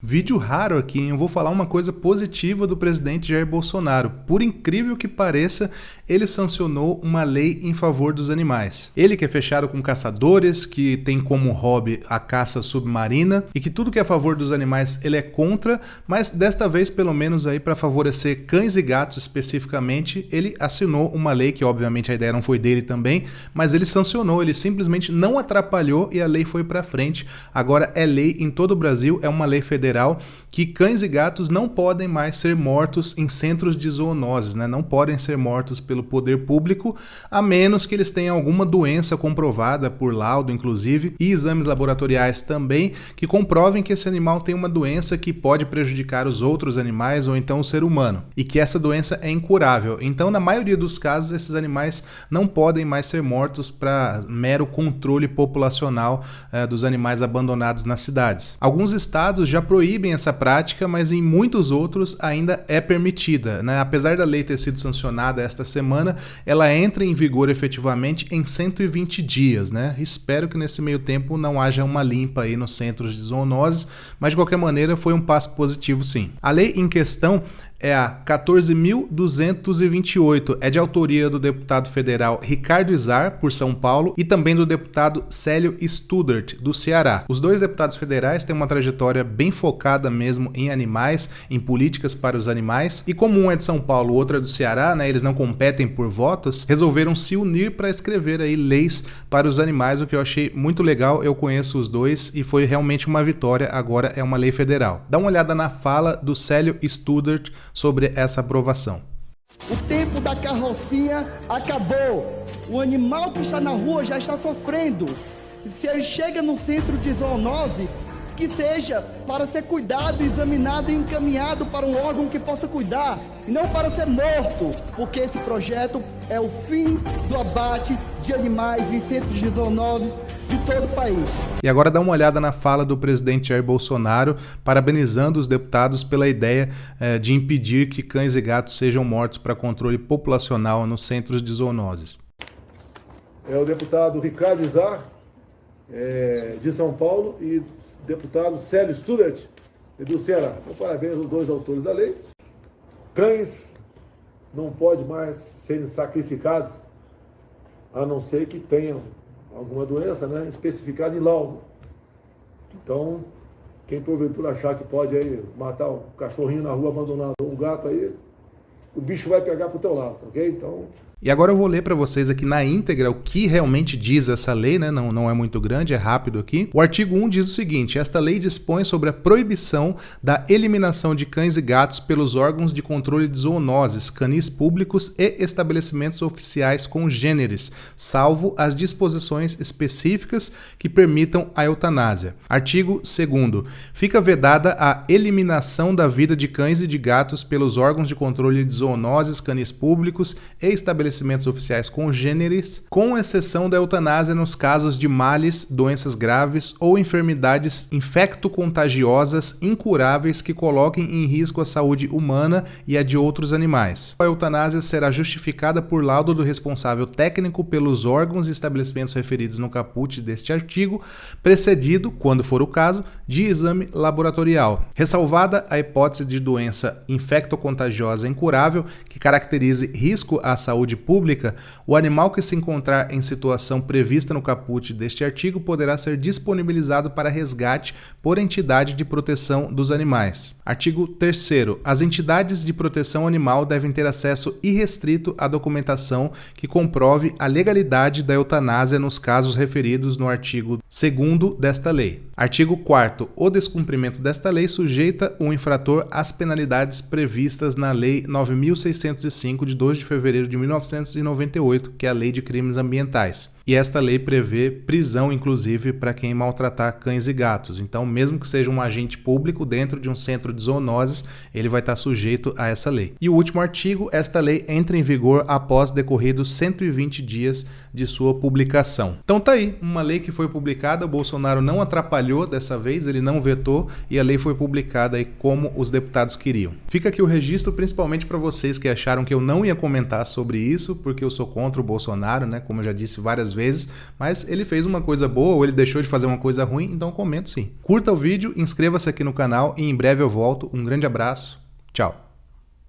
Vídeo raro aqui, hein? Eu vou falar uma coisa positiva do presidente Jair Bolsonaro. Por incrível que pareça, ele sancionou uma lei em favor dos animais. Ele que é fechado com caçadores, que tem como hobby a caça submarina e que tudo que é a favor dos animais ele é contra, mas desta vez, pelo menos aí para favorecer cães e gatos especificamente, ele assinou uma lei que obviamente a ideia não foi dele também, mas ele sancionou, ele simplesmente não atrapalhou e a lei foi para frente. Agora é lei em todo o Brasil, é uma lei federal que cães e gatos não podem mais ser mortos em centros de zoonoses, né? Não podem ser mortos pelo poder público, a menos que eles tenham alguma doença comprovada por laudo, inclusive, e exames laboratoriais também, que comprovem que esse animal tem uma doença que pode prejudicar os outros animais ou então o ser humano, e que essa doença é incurável. Então, na maioria dos casos, esses animais não podem mais ser mortos para mero controle populacional dos animais abandonados nas cidades. Alguns estados já proíbem essa prática, mas em muitos outros ainda é permitida, né? Apesar da lei ter sido sancionada esta semana, ela entra em vigor efetivamente em 120 dias, né? Espero que nesse meio tempo não haja uma limpa aí nos centros de zoonoses, mas de qualquer maneira foi um passo positivo sim. A lei em questão é a 14.228, é de autoria do deputado federal Ricardo Izar, por São Paulo, e também do deputado Célio Studart, do Ceará. Os dois deputados federais têm uma trajetória bem focada mesmo em animais, em políticas para os animais, e como um é de São Paulo, o outro é do Ceará, né, eles não competem por votos, resolveram se unir para escrever aí leis para os animais, o que eu achei muito legal. Eu conheço os dois e foi realmente uma vitória, agora é uma lei federal. Dá uma olhada na fala do Célio Studart sobre essa aprovação. O tempo da carrocinha acabou. O animal que está na rua já está sofrendo. Se ele chega no centro de zoonose, que seja para ser cuidado, examinado e encaminhado para um órgão que possa cuidar, e não para ser morto, porque esse projeto é o fim do abate de animais em centros de zoonoses de todo o país. E agora dá uma olhada na fala do presidente Jair Bolsonaro, parabenizando os deputados pela ideia de impedir que cães e gatos sejam mortos para controle populacional nos centros de zoonoses. É o deputado Ricardo Izar, de São Paulo, e o deputado Célio Studart, do Ceará. Então, parabéns aos dois autores da lei. Cães não podem mais serem sacrificados, a não ser que tenham alguma doença, né, especificada em laudo. Então, quem porventura achar que pode aí matar um cachorrinho na rua abandonado ou um gato aí, o bicho vai pegar pro teu lado, ok? Então... E agora eu vou ler para vocês aqui na íntegra o que realmente diz essa lei, né? Não é muito grande, é rápido aqui. O artigo 1 diz o seguinte: esta lei dispõe sobre a proibição da eliminação de cães e gatos pelos órgãos de controle de zoonoses, canis públicos e estabelecimentos oficiais congêneres, salvo as disposições específicas que permitam a eutanásia. Artigo 2º. Fica vedada a eliminação da vida de cães e de gatos pelos órgãos de controle de zoonoses, canis públicos e estabelecimentos oficiais congêneres, com exceção da eutanásia nos casos de males, doenças graves ou enfermidades infecto-contagiosas incuráveis que coloquem em risco a saúde humana e a de outros animais. A eutanásia será justificada por laudo do responsável técnico pelos órgãos e estabelecimentos referidos no caput deste artigo, precedido, quando for o caso, de exame laboratorial. Ressalvada a hipótese de doença infecto-contagiosa incurável que caracterize risco à saúde pública, o animal que se encontrar em situação prevista no caput deste artigo poderá ser disponibilizado para resgate por entidade de proteção dos animais. Artigo 3º. As entidades de proteção animal devem ter acesso irrestrito à documentação que comprove a legalidade da eutanásia nos casos referidos no artigo 2º desta lei. Artigo 4º. O descumprimento desta lei sujeita o infrator às penalidades previstas na Lei 9.605, de 2 de fevereiro de 1998, que é a Lei de Crimes Ambientais. E esta lei prevê prisão, inclusive, para quem maltratar cães e gatos. Então, mesmo que seja um agente público dentro de um centro de zoonoses, ele vai estar sujeito a essa lei. E o último artigo, esta lei entra em vigor após decorridos 120 dias de sua publicação. Então tá aí, uma lei que foi publicada, o Bolsonaro não atrapalhou dessa vez, ele não vetou, e a lei foi publicada aí como os deputados queriam. Fica aqui o registro, principalmente para vocês que acharam que eu não ia comentar sobre isso, porque eu sou contra o Bolsonaro, né? Como eu já disse várias vezes, vezes, mas ele fez uma coisa boa ou ele deixou de fazer uma coisa ruim, então comento sim. Curta o vídeo, inscreva-se aqui no canal e em breve eu volto. Um grande abraço, tchau!